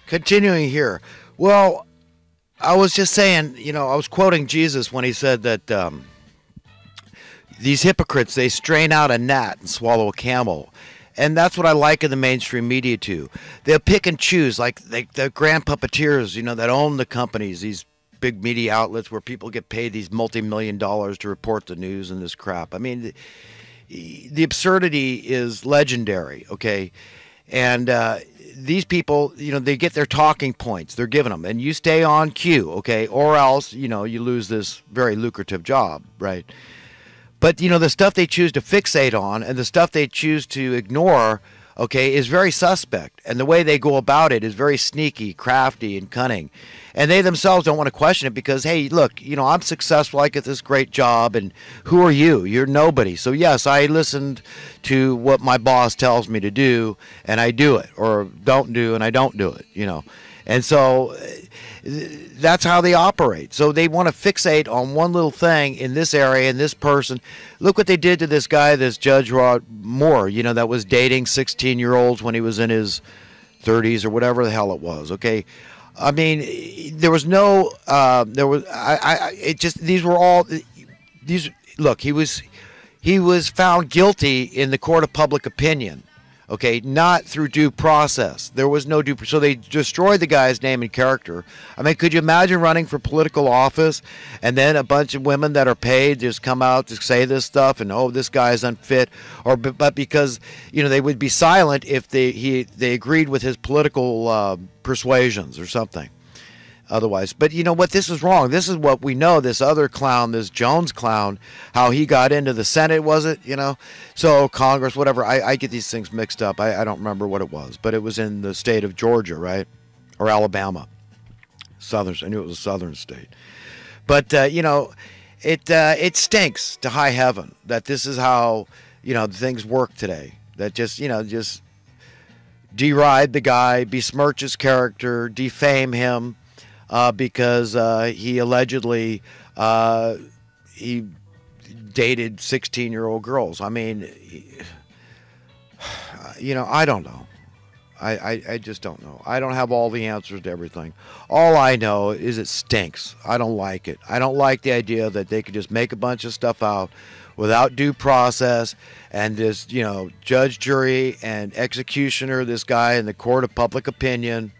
Continuing here. Well, I was just saying, I was quoting Jesus when he said that these hypocrites, they strain out a gnat and swallow a camel. And that's what I like in the mainstream media too. They'll pick and choose, like the grand puppeteers, that own the companies, these big media outlets where people get paid these multi-million dollars to report the news and this crap. I mean, the absurdity is legendary, okay? And these people, they get their talking points. They're giving them. And you stay on cue, okay? Or else, you lose this very lucrative job, right? But, the stuff they choose to fixate on and the stuff they choose to ignore, okay, is very suspect. And the way they go about it is very sneaky, crafty, and cunning. And they themselves don't want to question it because, hey, look, I'm successful. I get this great job. And who are you? You're nobody. So, yes, I listened to what my boss tells me to do, and I do it. Or don't do, and I don't do it, And so that's how they operate. So they want to fixate on one little thing in this area, in this person. Look what they did to this guy, this Judge Rod Moore, that was dating 16-year-olds when he was in his 30s or whatever the hell it was, okay? I mean, there was no, these were all, look, he was found guilty in the court of public opinion. Okay, not through due process. There was no due. So they destroyed the guy's name and character. I mean, could you imagine running for political office and then a bunch of women that are paid just come out to say this stuff and this guy is unfit, but because they would be silent if they agreed with his political persuasions or something. Otherwise, but you know what? This is wrong. This is what we know. This other clown, this Jones clown, how he got into the Senate, was it? So Congress, whatever. I get these things mixed up. I don't remember what it was, but it was in the state of Georgia, right, or Alabama, southern. I knew it was a southern state, but it stinks to high heaven that this is how things work today. That just deride the guy, besmirch his character, defame him. Because he allegedly he dated 16-year-old girls. I mean, I don't know. I just don't know. I don't have all the answers to everything. All I know is it stinks. I don't like it. I don't like the idea that they could just make a bunch of stuff out without due process and just, judge, jury, and executioner, this guy in the court of public opinion.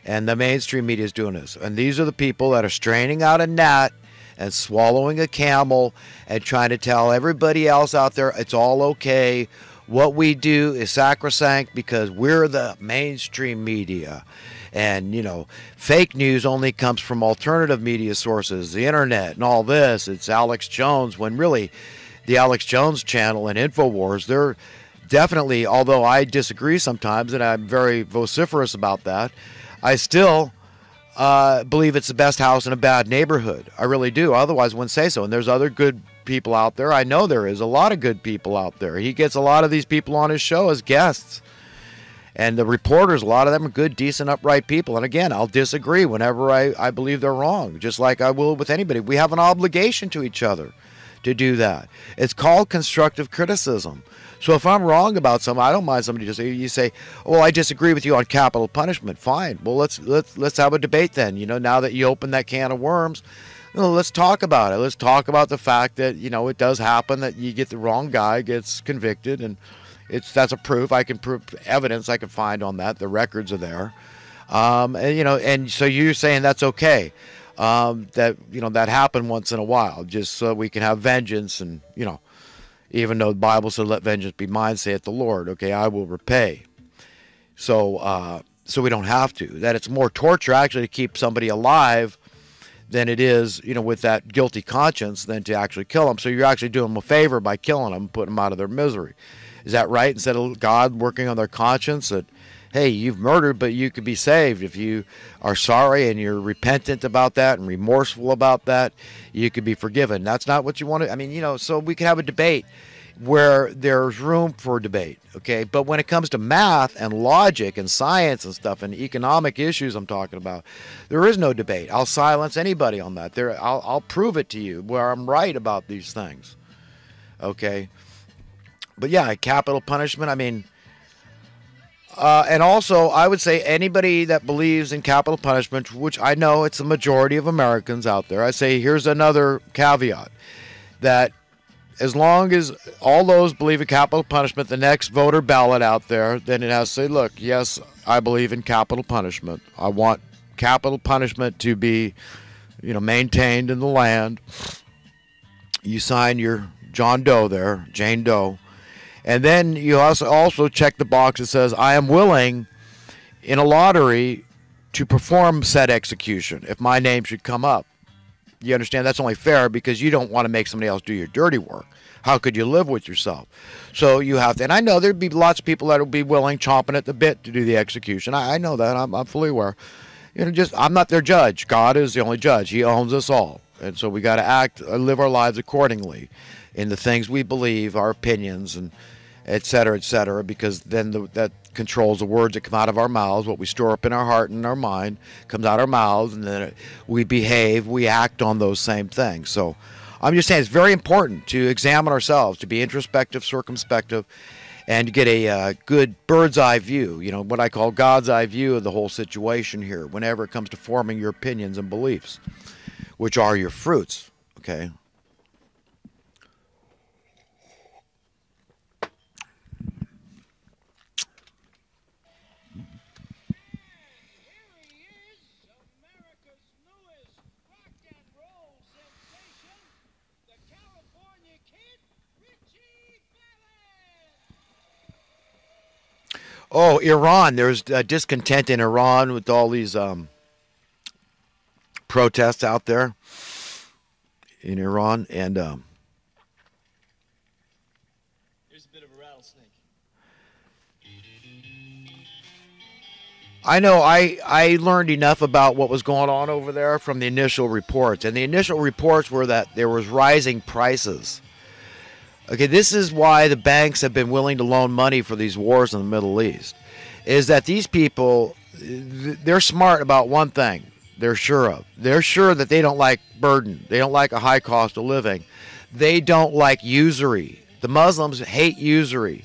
And the mainstream media is doing this. And these are the people that are straining out a gnat and swallowing a camel and trying to tell everybody else out there it's all okay. What we do is sacrosanct because we're the mainstream media. And, fake news only comes from alternative media sources, the internet and all this. It's Alex Jones, when really the Alex Jones channel and InfoWars, they're definitely, although I disagree sometimes and I'm very vociferous about that, I still believe it's the best house in a bad neighborhood. I really do. Otherwise, I wouldn't say so. And there's other good people out there. I know there is a lot of good people out there. He gets a lot of these people on his show as guests. And the reporters, a lot of them are good, decent, upright people. And again, I'll disagree whenever I believe they're wrong, just like I will with anybody. We have an obligation to each other to do that. It's called constructive criticism. So if I'm wrong about something, I don't mind somebody just you say, "Well, I disagree with you on capital punishment." Fine. Well, let's have a debate then. Now that you open that can of worms, let's talk about it. Let's talk about the fact that it does happen that you get the wrong guy gets convicted, and that's a proof. I can prove evidence I can find on that. The records are there, and so you're saying that's okay. That happened once in a while, just so we can have vengeance and even though the Bible said, "Let vengeance be mine, saith the Lord." Okay, I will repay. So we don't have to. That it's more torture actually to keep somebody alive than it is, with that guilty conscience than to actually kill them. So you're actually doing them a favor by killing them, putting them out of their misery. Is that right? Instead of God working on their conscience that, hey, you've murdered, but you could be saved. If you are sorry and you're repentant about that and remorseful about that, you could be forgiven. That's not what you want to, so we can have a debate where there's room for debate, okay? But when it comes to math and logic and science and stuff and economic issues I'm talking about, there is no debate. I'll silence anybody on that. I'll prove it to you where I'm right about these things, okay? But yeah, capital punishment, And also, I would say anybody that believes in capital punishment, which I know it's the majority of Americans out there, I say here's another caveat that as long as all those believe in capital punishment, the next voter ballot out there, then it has to say, look, yes, I believe in capital punishment. I want capital punishment to be, maintained in the land. You sign your John Doe there, Jane Doe. And then you also check the box that says, I am willing in a lottery to perform said execution if my name should come up. You understand? That's only fair because you don't want to make somebody else do your dirty work. How could you live with yourself? So you have to, and I know there'd be lots of people that will be willing, chomping at the bit to do the execution. I know that. I'm fully aware. I'm not their judge. God is the only judge. He owns us all. And so we got to live our lives accordingly in the things we believe, our opinions, and et cetera, because then that controls the words that come out of our mouths. What we store up in our heart and our mind comes out our mouths, and then we behave, we act on those same things. So I'm just saying it's very important to examine ourselves, to be introspective, circumspective, and to get a good bird's eye view, what I call God's eye view of the whole situation here whenever it comes to forming your opinions and beliefs, which are your fruits, okay? Oh, Iran. There's discontent in Iran with all these protests out there in Iran. And here's a bit of a rattlesnake. I know I learned enough about what was going on over there from the initial reports. And the initial reports were that there was rising prices. Okay, this is why the banks have been willing to loan money for these wars in the Middle East, is that these people, they're smart about one thing they're sure of. They're sure that they don't like burden. They don't like a high cost of living. They don't like usury. The Muslims hate usury.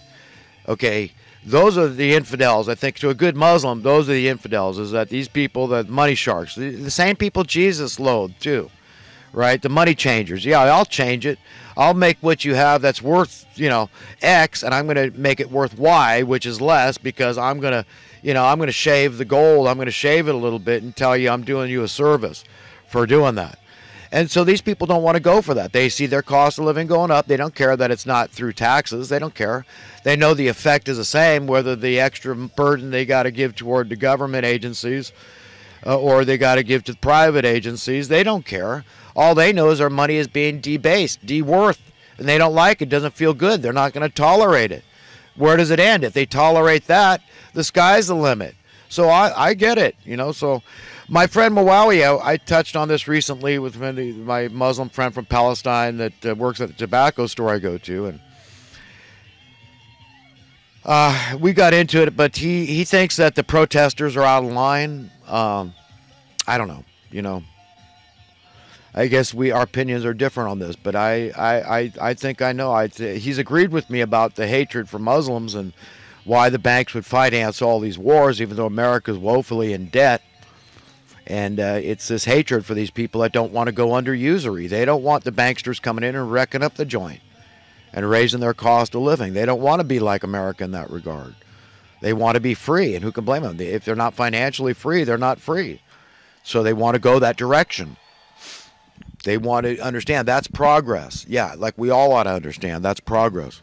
Okay, those are the infidels. I think to a good Muslim, those are the infidels, is that these people, the money sharks, the same people Jesus loathed too, right? The money changers. Yeah, I'll change it. I'll make what you have that's worth, X, and I'm going to make it worth Y, which is less, because I'm going to shave the gold. I'm going to shave it a little bit and tell you I'm doing you a service for doing that. And so these people don't want to go for that. They see their cost of living going up. They don't care that it's not through taxes. They don't care. They know the effect is the same, whether the extra burden they got to give toward the government agencies or they got to give to private agencies. They don't care. All they know is their money is being debased, de-worth, and they don't like it. Doesn't feel good. They're not going to tolerate it. Where does it end? If they tolerate that, the sky's the limit. So I get it, So my friend Muawiyah, I touched on this recently with my Muslim friend from Palestine that works at the tobacco store I go to, and we got into it, but he thinks that the protesters are out of line. I don't know, I guess our opinions are different on this, but I think I know. He's agreed with me about the hatred for Muslims and why the banks would finance all these wars, even though America's woefully in debt. And it's this hatred for these people that don't want to go under usury. They don't want the banksters coming in and wrecking up the joint and raising their cost of living. They don't want to be like America in that regard. They want to be free, and who can blame them? If they're not financially free, they're not free. So they want to go that direction. They want to understand that's progress. Yeah, like we all ought to understand that's progress.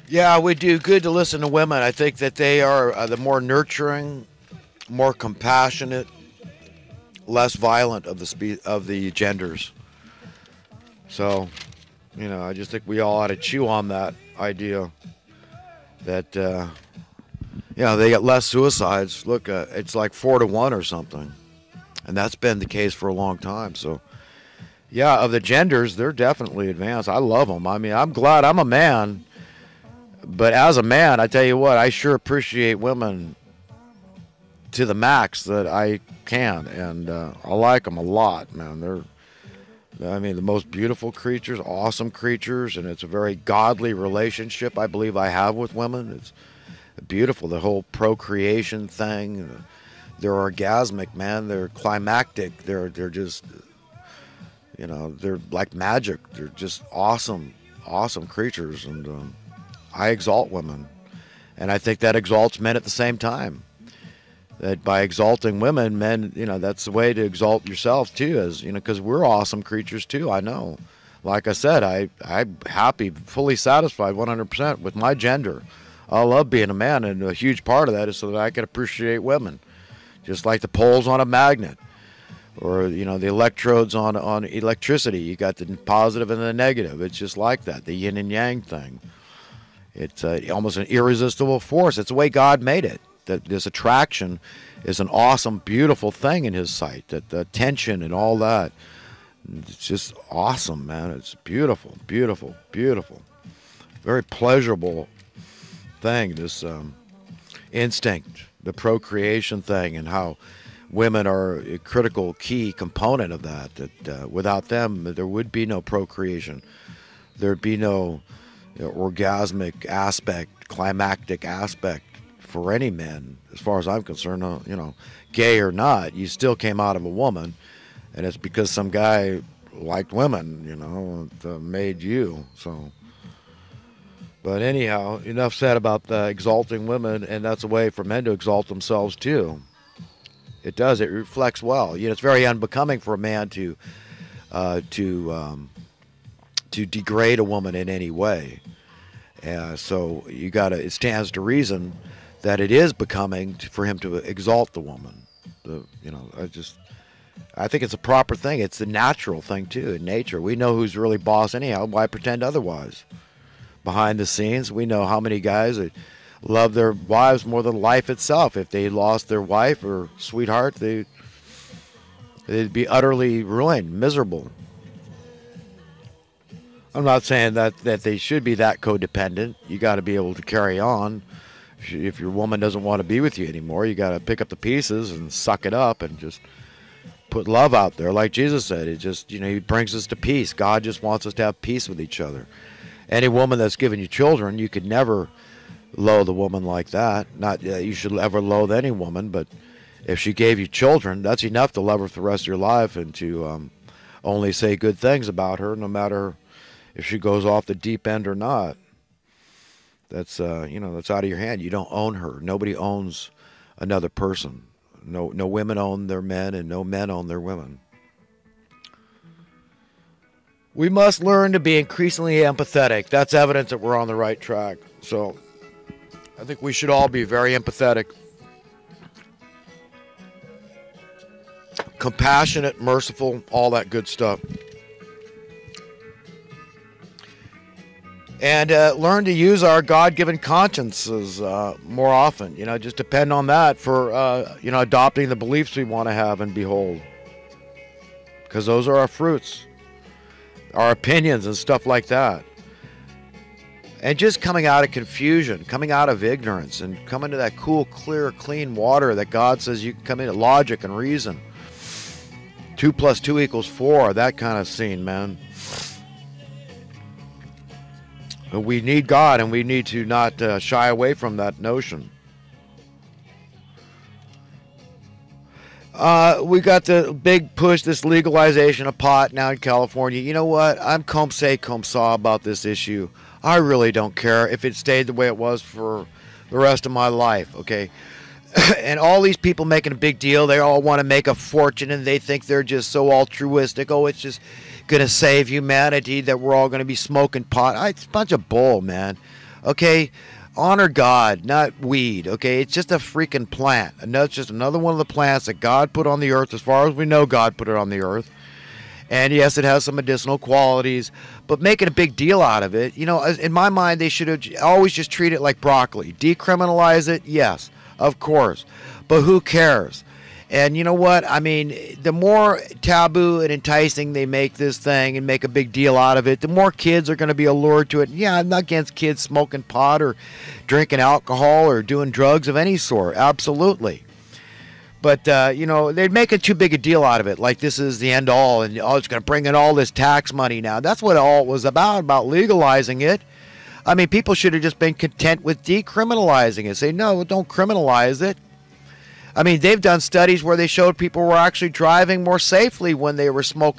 Yeah, we do good to listen to women. I think that they are the more nurturing, more compassionate, less violent of the genders. So, I just think we all ought to chew on that idea that they get less suicides. Look, it's like 4-1 or something, and that's been the case for a long time. So, yeah, of the genders, they're definitely advanced. I love them. I mean, I'm glad I'm a man, but as a man, I tell you what, I sure appreciate women to the max that I can, and I like them a lot, man. The most beautiful creatures, awesome creatures, and it's a very godly relationship I believe I have with women. It's beautiful, the whole procreation thing. They're orgasmic, man. They're climactic. They're just, they're like magic. They're just awesome creatures, and I exalt women, and I think that exalts men at the same time. That by exalting women, men, that's the way to exalt yourself too, because we're awesome creatures too. I know. Like I said, I'm happy, fully satisfied 100% with my gender. I love being a man, and a huge part of that is so that I can appreciate women. Just like the poles on a magnet, or, the electrodes on electricity. You got the positive and the negative. It's just like that, the yin and yang thing. It's almost an irresistible force. It's the way God made it. That this attraction is an awesome, beautiful thing in his sight. That the tension and all that, it's just awesome, man. It's beautiful, beautiful, beautiful. Very pleasurable thing, this instinct, the procreation thing, and how women are a critical, key component of that. That without them, there would be no procreation. There'd be no orgasmic aspect, climactic aspect for any men, as far as I'm concerned. Gay or not, you still came out of a woman, and it's because some guy liked women, made you. So, but anyhow, enough said about exalting women, and that's a way for men to exalt themselves too. It does. It reflects well. It's very unbecoming for a man to degrade a woman in any way. So it stands to reason that it is becoming for him to exalt the woman. I think it's a proper thing. It's the natural thing too, in nature. We know who's really boss anyhow. Why pretend otherwise? Behind the scenes, we know how many guys that love their wives more than life itself. If they lost their wife or sweetheart, they'd be utterly ruined, miserable. I'm not saying that they should be that codependent. You got to be able to carry on. If your woman doesn't want to be with you anymore, you got to pick up the pieces and suck it up and just put love out there. Like Jesus said, it just, he brings us to peace. God just wants us to have peace with each other. Any woman that's given you children, you could never loathe a woman like that. Not that you should ever loathe any woman, but if she gave you children, that's enough to love her for the rest of your life and to only say good things about her, no matter if she goes off the deep end or not. That's that's out of your hand. You don't own her. Nobody owns another person. No women own their men, and no men own their women. We must learn to be increasingly empathetic. That's evidence that we're on the right track. So I think we should all be very empathetic, compassionate, merciful, all that good stuff. And learn to use our God-given consciences more often. Just depend on that for, adopting the beliefs we want to have and behold. Because those are our fruits, our opinions and stuff like that. And just coming out of confusion, coming out of ignorance, and coming to that cool, clear, clean water that God says you can come into, logic and reason. 2 + 2 = 4, that kind of scene, man. We need God, and we need to not shy away from that notion. We got the big push, this legalization of pot now in California. You know what? I'm comme ça about this issue. I really don't care if it stayed the way it was for the rest of my life, okay? And all these people making a big deal, they all want to make a fortune, and they think they're just so altruistic. Oh, it's just going to save humanity that we're all going to be smoking pot. It's a bunch of bull, man. Okay? Honor God, not weed. Okay? It's just a freaking plant. It's just another one of the plants that God put on the earth. As far as we know, God put it on the earth. And yes, it has some medicinal qualities, But making a big deal out of it, in my mind, they should have always just treat it like broccoli. Decriminalize it, yes, of course. But who cares? And you know what? I mean, the more taboo and enticing they make this thing and make a big deal out of it, the more kids are going to be allured to it. Yeah, I'm not against kids smoking pot or drinking alcohol or doing drugs of any sort. Absolutely. But, they're making too big a deal out of it, like this is the end all, and it's going to bring in all this tax money now. That's what all it was about legalizing it. I mean, people should have just been content with decriminalizing it. Say, no, don't criminalize it. I mean, they've done studies where they showed people were actually driving more safely when they were smoking